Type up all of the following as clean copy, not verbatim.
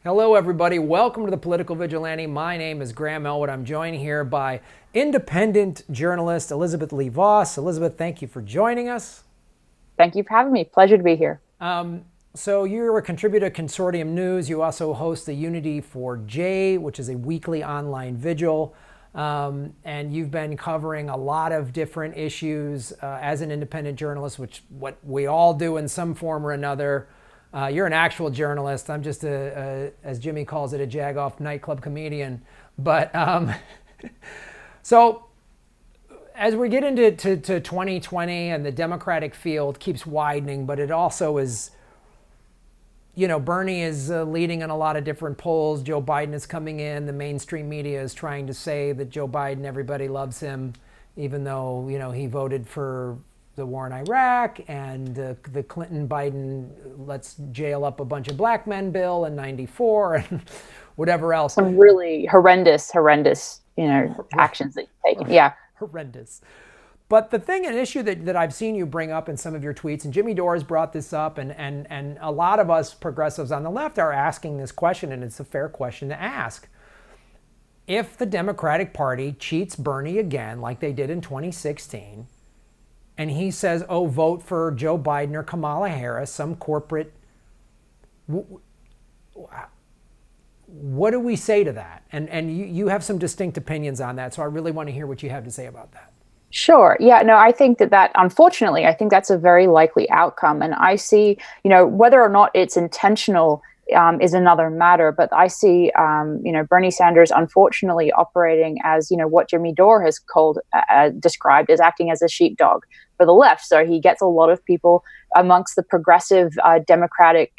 Hello, everybody. Welcome to the Political Vigilante. My name is Graham Elwood. I'm joined here by independent journalist Elizabeth Lea Vos. Elizabeth, thank you for joining us. Thank you for having me. Pleasure to be here. So you're a contributor to Consortium News. You also host the Unity for J, which is a weekly online vigil. And you've been covering a lot of different issues as an independent journalist, which what we all do in some form or another. You're an actual journalist. I'm just as Jimmy calls it, a jag-off nightclub comedian. But so as we get into 2020 and the Democratic field keeps widening, but it also is, you know, Bernie is leading in a lot of different polls. Joe Biden is coming in. The mainstream media is trying to say that Joe Biden, everybody loves him, even though, you know, he voted for the war in Iraq and the Clinton-Biden let's jail up a bunch of black men bill in '94 and whatever else. Some really horrendous, actions that you've taken. Yeah. Horrendous. But the thing, an issue that I've seen you bring up in some of your tweets, and Jimmy Dore's brought this up, and a lot of us progressives on the left are asking this question, and it's a fair question to ask. If the Democratic Party cheats Bernie again, like they did in 2016, and he says, oh, vote for Joe Biden or Kamala Harris, some corporate, what do we say to that? And you have some distinct opinions on that, so I really want to hear what you have to say about that. Sure. Yeah, no, I think that unfortunately, I think that's a very likely outcome. And I see, whether or not it's intentional is another matter. But I see, Bernie Sanders, unfortunately, operating as, what Jimmy Dore has described as acting as a sheepdog for the left. So he gets a lot of people amongst the progressive Democratic,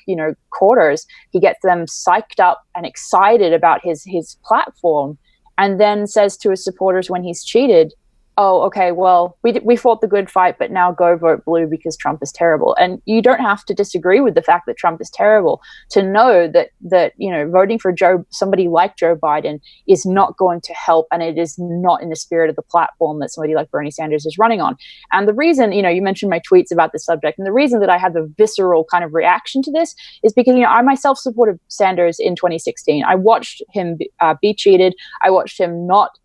quarters. He gets them psyched up and excited about his platform, and then says to his supporters when he's cheated, oh, okay, well, we fought the good fight, but now go vote blue because Trump is terrible. And you don't have to disagree with the fact that Trump is terrible to know that voting for somebody like Joe Biden is not going to help, and it is not in the spirit of the platform that somebody like Bernie Sanders is running on. And the reason, you mentioned my tweets about this subject, and the reason that I had the visceral kind of reaction to this is because, I myself supported Sanders in 2016. I watched him be cheated. I watched him not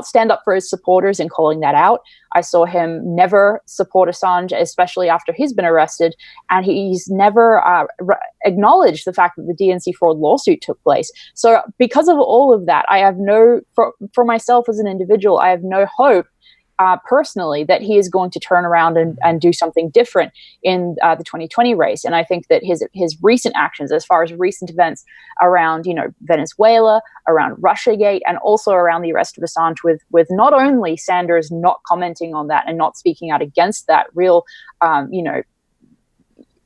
stand up for his supporters and calling that out. I saw him never support Assange, especially after he's been arrested. And he's never acknowledged the fact that the DNC fraud lawsuit took place. So because of all of that, I have for myself as an individual, I have no hope personally that he is going to turn around and do something different in the 2020 race. And I think that his recent actions, as far as recent events around, Venezuela, around Russiagate, and also around the arrest of Assange, with not only Sanders not commenting on that and not speaking out against that real,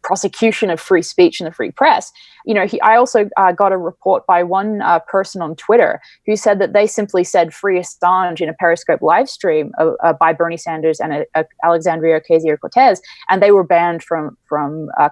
prosecution of free speech and the free press. I also got a report by one person on Twitter who said that they simply said free Assange in a Periscope live stream by Bernie Sanders and Alexandria Ocasio-Cortez, and they were banned from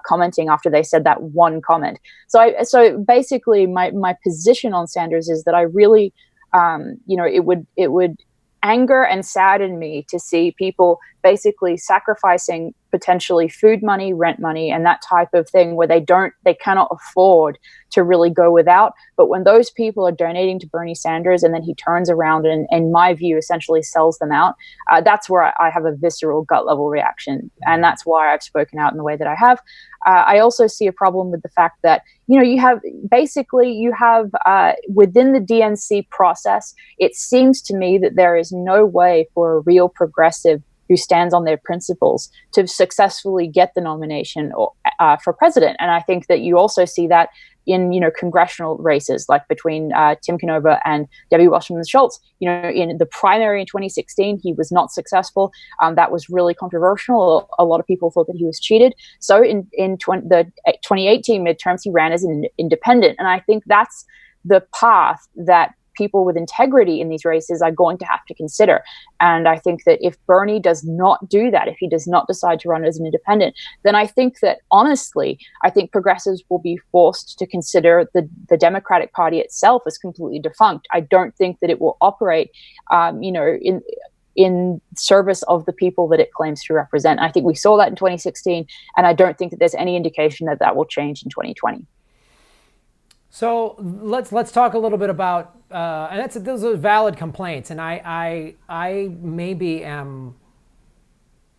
commenting after they said that one comment. So basically my position on Sanders is that I really, it would anger and sadden me to see people basically sacrificing potentially food money, rent money, and that type of thing where they cannot afford to really go without. But when those people are donating to Bernie Sanders and then he turns around and, in my view, essentially sells them out, that's where I have a visceral gut level reaction. And that's why I've spoken out in the way that I have. I also see a problem with the fact that, you have within the DNC process, it seems to me that there is no way for a real progressive who stands on their principles to successfully get the nomination for president. And I think that you also see that in, congressional races, like between Tim Canova and Debbie Wasserman Schultz. In the primary in 2016, he was not successful. That was really controversial. A lot of people thought that he was cheated. So in the 2018 midterms, he ran as an independent. And I think that's the path that people with integrity in these races are going to have to consider. And I think that if Bernie does not do that, if he does not decide to run as an independent, then I think that, honestly, I think progressives will be forced to consider the Democratic Party itself as completely defunct. I don't think that it will operate, in service of the people that it claims to represent. I think we saw that in 2016, and I don't think that there's any indication that that will change in 2020. So let's talk a little bit about, and those are valid complaints, and I maybe am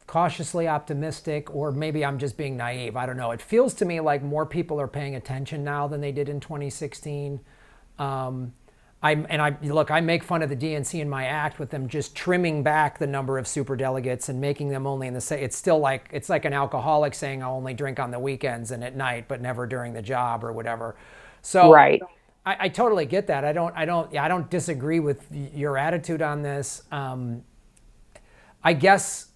cautiously optimistic, or maybe I'm just being naive. I don't know. It feels to me like more people are paying attention now than they did in 2016. I make fun of the DNC in my act with them just trimming back the number of superdelegates and making them only in the same. It's still like, it's like an alcoholic saying I'll only drink on the weekends and at night, but never during the job or whatever. So Right. I totally get that. I don't disagree with your attitude on this. I guess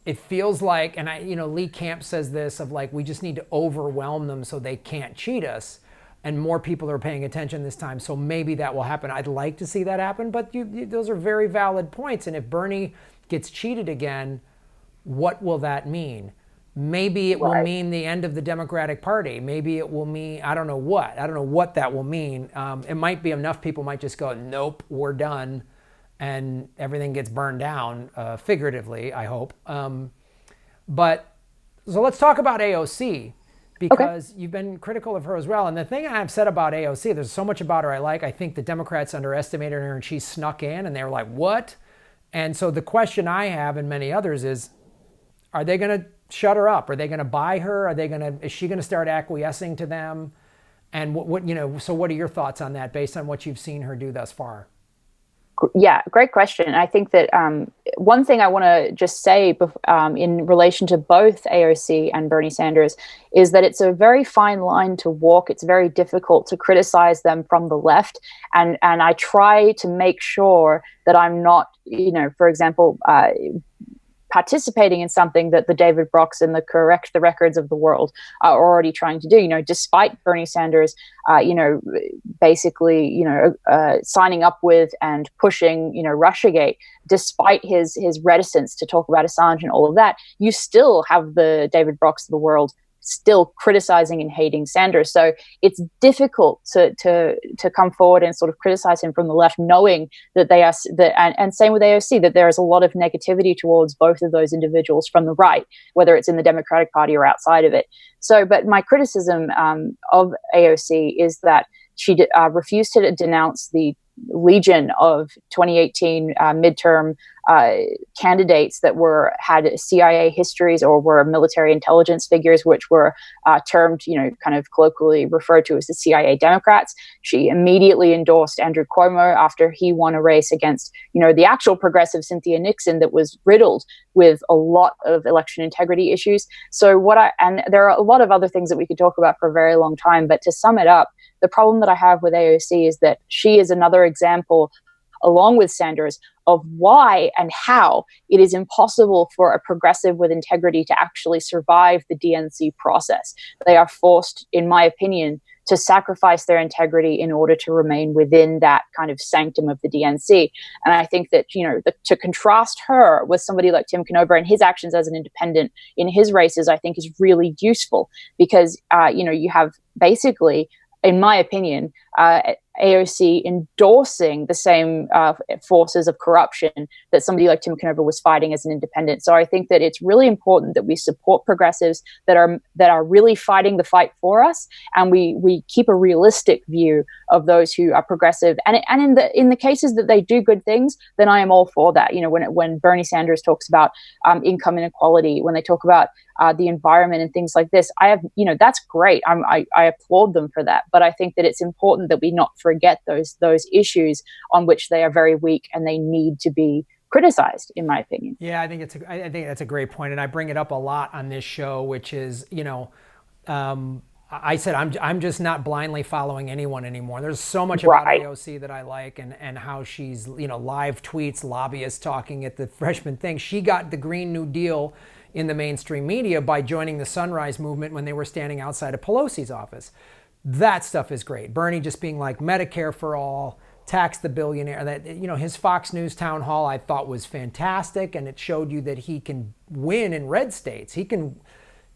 it feels like, and Lee Camp says this of like, we just need to overwhelm them so they can't cheat us. And more people are paying attention this time, so maybe that will happen. I'd like to see that happen, but those are very valid points. And if Bernie gets cheated again, what will that mean? Maybe it will mean the end of the Democratic Party. Maybe it will mean, I don't know what. I don't know what that will mean. It might be enough people might just go, nope, we're done, and everything gets burned down, figuratively, I hope. But so let's talk about AOC. Because you've been critical of her as well. And the thing I've said about AOC, there's so much about her I like. I think the Democrats underestimated her and she snuck in and they were like, what? And so the question I have and many others is, are they going to shut her up? Are they going to buy her? Is she going to start acquiescing to them? And so what are your thoughts on that based on what you've seen her do thus far? Yeah, great question. I think that one thing I want to just say in relation to both AOC and Bernie Sanders is that it's a very fine line to walk. It's very difficult to criticize them from the left. And I try to make sure that I'm not, for example, participating in something that the David Brocks and the Correct the Records of the world are already trying to do, despite Bernie Sanders, basically, signing up with and pushing, Russiagate, despite his reticence to talk about Assange and all of that, you still have the David Brocks of the world still criticizing and hating Sanders. So it's difficult to come forward and sort of criticize him from the left, knowing that they are, and same with AOC, that there is a lot of negativity towards both of those individuals from the right, whether it's in the Democratic Party or outside of it. So, but my criticism of AOC is that she refused to denounce the legion of 2018 midterm candidates that had CIA histories or were military intelligence figures, which were termed, kind of colloquially referred to as the CIA Democrats. She immediately endorsed Andrew Cuomo after he won a race against, the actual progressive Cynthia Nixon that was riddled with a lot of election integrity issues. So and there are a lot of other things that we could talk about for a very long time, but to sum it up, the problem that I have with AOC is that she is another example, along with Sanders, of why and how it is impossible for a progressive with integrity to actually survive the DNC process. They are forced, in my opinion, to sacrifice their integrity in order to remain within that kind of sanctum of the DNC. And I think that, to contrast her with somebody like Tim Conover and his actions as an independent in his races, I think is really useful because, you have basically, in my opinion, AOC endorsing the same forces of corruption that somebody like Tim Conover was fighting as an independent. So I think that it's really important that we support progressives that are really fighting the fight for us, and we keep a realistic view of those who are progressive. And in the cases that they do good things, then I am all for that. When Bernie Sanders talks about income inequality, when they talk about the environment and things like this, that's great. I applaud them for that. But I think that it's important that we not forget those issues on which they are very weak and they need to be criticized, in my opinion. Yeah, I think that's a great point, and I bring it up a lot on this show, which is, I said I'm just not blindly following anyone anymore. There's so much about AOC that I like, and how she's live tweets, lobbyists talking at the freshman thing. She got the Green New Deal in the mainstream media by joining the Sunrise Movement when they were standing outside of Pelosi's office. That stuff is great. Bernie just being like Medicare for all, tax the billionaire. That his Fox News town hall I thought was fantastic, and it showed you that he can win in red states. He can,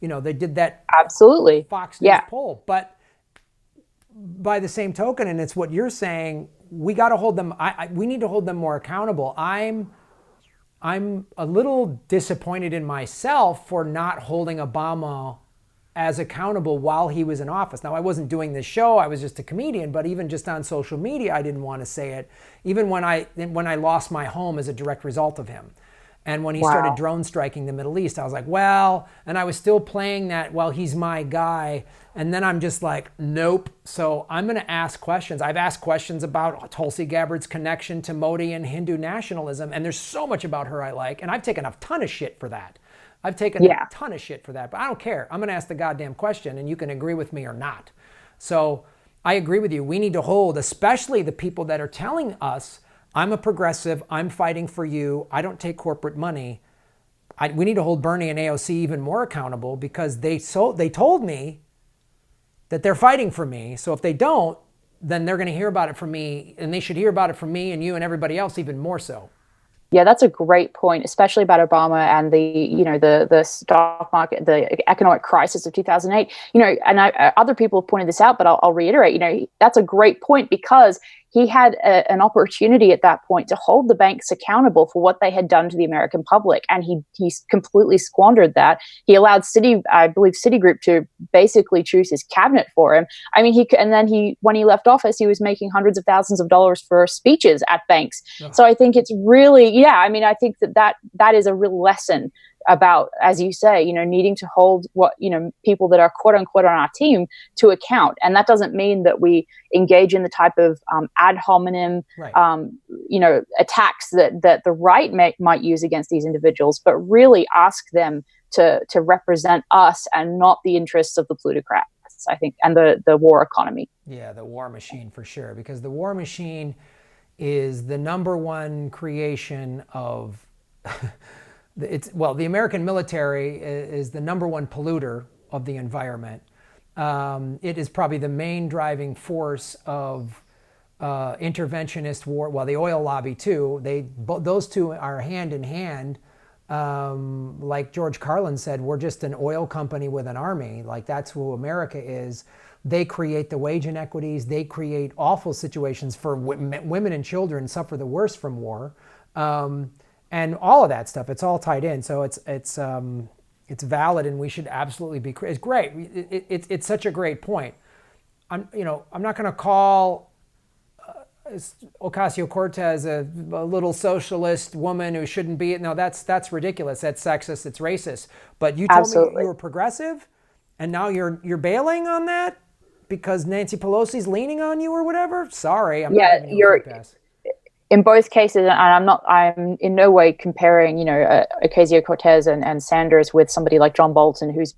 they did that absolutely Fox News poll. But by the same token, and it's what you're saying, we got to hold them. We need to hold them more accountable. I'm a little disappointed in myself for not holding Obama as accountable while he was in office. Now, I wasn't doing this show, I was just a comedian, but even just on social media, I didn't want to say it. Even when I lost my home as a direct result of him. And when he started drone striking the Middle East, I was like, well, and I was still playing that, well, he's my guy. And then I'm just like, nope. So I'm going to ask questions. I've asked questions about Tulsi Gabbard's connection to Modi and Hindu nationalism. And there's so much about her I like. And I've taken a ton of shit for that. I've taken a ton of shit for that. But I don't care. I'm going to ask the goddamn question, and you can agree with me or not. So I agree with you. We need to hold, especially the people that are telling us, I'm a progressive, I'm fighting for you, I don't take corporate money. We need to hold Bernie and AOC even more accountable, because they told me that they're fighting for me. So if they don't, then they're going to hear about it from me, and they should hear about it from me and you and everybody else even more so. Yeah, that's a great point, especially about Obama and the stock market, the economic crisis of 2008. And other people have pointed this out, but I'll reiterate. That's a great point, because he had an opportunity at that point to hold the banks accountable for what they had done to the American public, and he completely squandered that. He allowed Citigroup to basically choose his cabinet for him. I mean, when he left office, he was making hundreds of thousands of dollars for speeches at banks. Oh. So I think it's really, I think that is a real lesson about, as you say, needing to hold people that are quote unquote on our team to account. And that doesn't mean that we engage in the type of ad hominem, attacks that the right might use against these individuals, but really ask them to represent us and not the interests of the plutocrats, I think, and the war economy. Yeah, the war machine for sure, because the war machine is the number one creation of the American military is the number one polluter of the environment. It is probably the main driving force of interventionist war. Well, the oil lobby too. Those two are hand in hand. Like George Carlin said, we're just an oil company with an army. Like, that's who America is. They create the wage inequities. They create awful situations for women and children suffer the worst from war. And all of that stuff, it's all tied in. So it's valid, and we should absolutely be. It's great. It's such a great point. I'm not going to call Ocasio-Cortez a little socialist woman who shouldn't be. No, that's ridiculous. That's sexist. It's racist. But you told me you were progressive, and now you're bailing on that because Nancy Pelosi's leaning on you or whatever. Sorry, I'm not giving you a free pass. In both cases, and I'm in no way comparing, Ocasio-Cortez and Sanders with somebody like John Bolton, who's,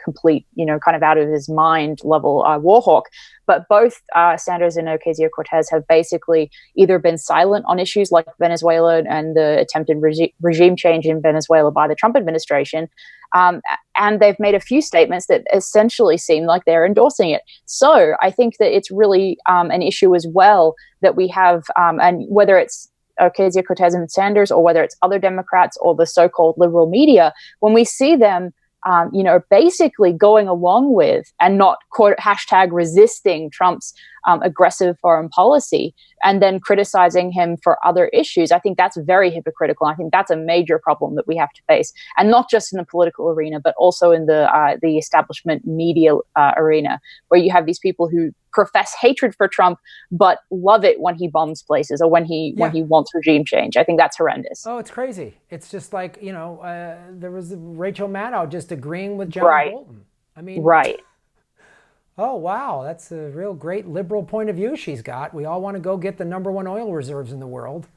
complete, kind of out of his mind level war hawk. But both Sanders and Ocasio-Cortez have basically either been silent on issues like Venezuela and the attempted regime change in Venezuela by the Trump administration, and they've made a few statements that essentially seem like they're endorsing it. So I think that it's really an issue as well that we have, and whether it's Ocasio-Cortez and Sanders or whether it's other Democrats or the so-called liberal media, when we see them basically going along with and not quote hashtag resisting Trump's aggressive foreign policy and then criticizing him for other issues, I think that's very hypocritical. I think that's a major problem that we have to face, and not just in the political arena, but also in the establishment media arena, where you have these people who profess hatred for Trump but love it when he bombs places or when he wants regime change. I think that's horrendous. Oh, it's crazy. It's just like, there was Rachel Maddow just agreeing with John Bolton. I mean, right. Oh, wow. That's a real great liberal point of view she's got. We all want to go get the number one oil reserves in the world.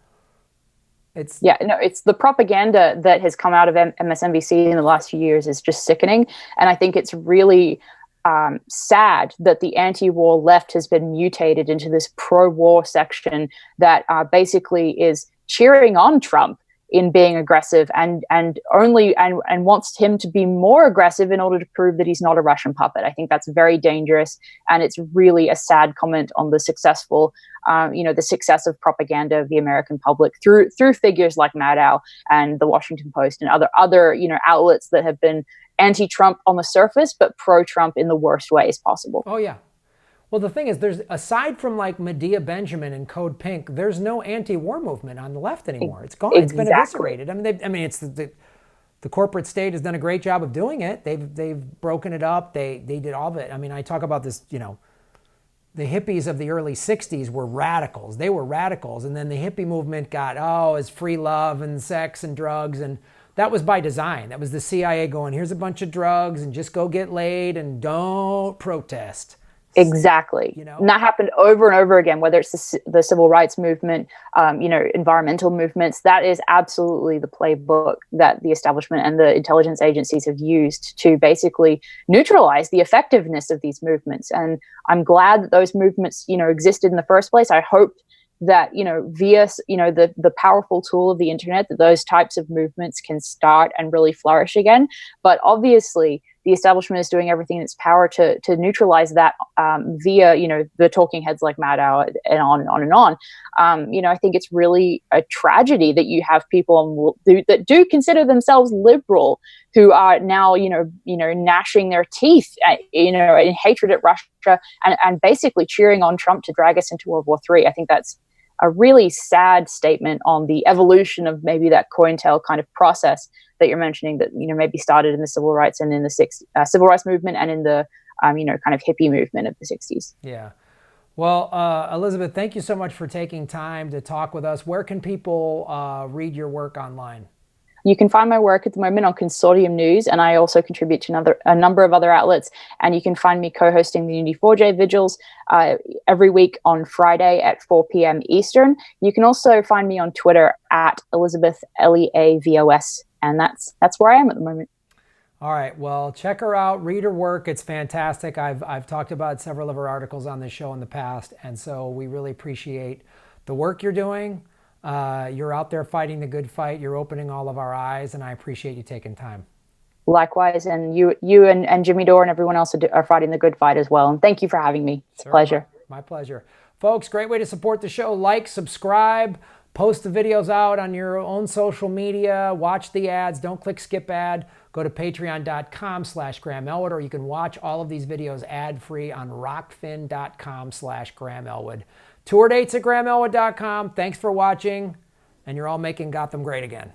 It's the propaganda that has come out of MSNBC in the last few years is just sickening. And I think it's really sad that the anti-war left has been mutated into this pro-war section that basically is cheering on Trump in being aggressive and wants him to be more aggressive in order to prove that he's not a Russian puppet. I think that's very dangerous, and it's really a sad comment on the successful, the success of propaganda of the American public through figures like Maddow and the Washington Post and other outlets that have been anti-Trump on the surface, but pro-Trump in the worst ways possible. Oh yeah. Well, the thing is, there's, aside from like Medea Benjamin and Code Pink, there's no anti-war movement on the left anymore. It's gone. Exactly. It's been eviscerated. I mean, it's the corporate state has done a great job of doing it. They've broken it up. They did all of it. I mean, I talk about this, you know, the hippies of the early 60s were radicals. They were radicals. And then the hippie movement got, it's free love and sex and drugs. And that was by design. That was the CIA going, here's a bunch of drugs and just go get laid and don't protest. Exactly. You know? And that happened over and over again, whether it's the civil rights movement, you know, environmental movements. That is absolutely the playbook that the establishment and the intelligence agencies have used to basically neutralize the effectiveness of these movements. And I'm glad that those movements, you know, existed in the first place. I hope that, you know, via, you know, the powerful tool of the internet, that those types of movements can start and really flourish again. But obviously, the establishment is doing everything in its power to neutralize that via, you know, the talking heads like Maddow and on and on and on. You know, I think it's really a tragedy that you have people that do consider themselves liberal who are now, you know, gnashing their teeth, you know, in hatred at Russia and basically cheering on Trump to drag us into World War III. I think that's a really sad statement on the evolution of maybe that COINTEL kind of process that you're mentioning, that, you know, maybe started in the civil rights and in the civil rights movement and in the, you know, kind of hippie movement of the 60s. Yeah. Well, Elizabeth, thank you so much for taking time to talk with us. Where can people read your work online? You can find my work at the moment on Consortium News, and I also contribute to a number of other outlets. And you can find me co-hosting the Unity 4J Vigils every week on Friday at 4 p.m. Eastern. You can also find me on Twitter at Elizabeth Lea Vos, and that's where I am at the moment. All right. Well, check her out. Read her work. It's fantastic. I've talked about several of her articles on this show in the past, and so we really appreciate the work you're doing. You're out there fighting the good fight. You're opening all of our eyes, and I appreciate you taking time. Likewise, and you and Jimmy Dore and everyone else are fighting the good fight as well. And thank you for having me. It's a pleasure. My pleasure. Folks, great way to support the show. Like, subscribe, post the videos out on your own social media, watch the ads, don't click skip ad. Go to patreon.com/Graham Elwood, or you can watch all of these videos ad-free on rockfin.com/Graham Elwood. Tour dates at GrahamElwood.com. Thanks for watching, and you're all making Gotham great again.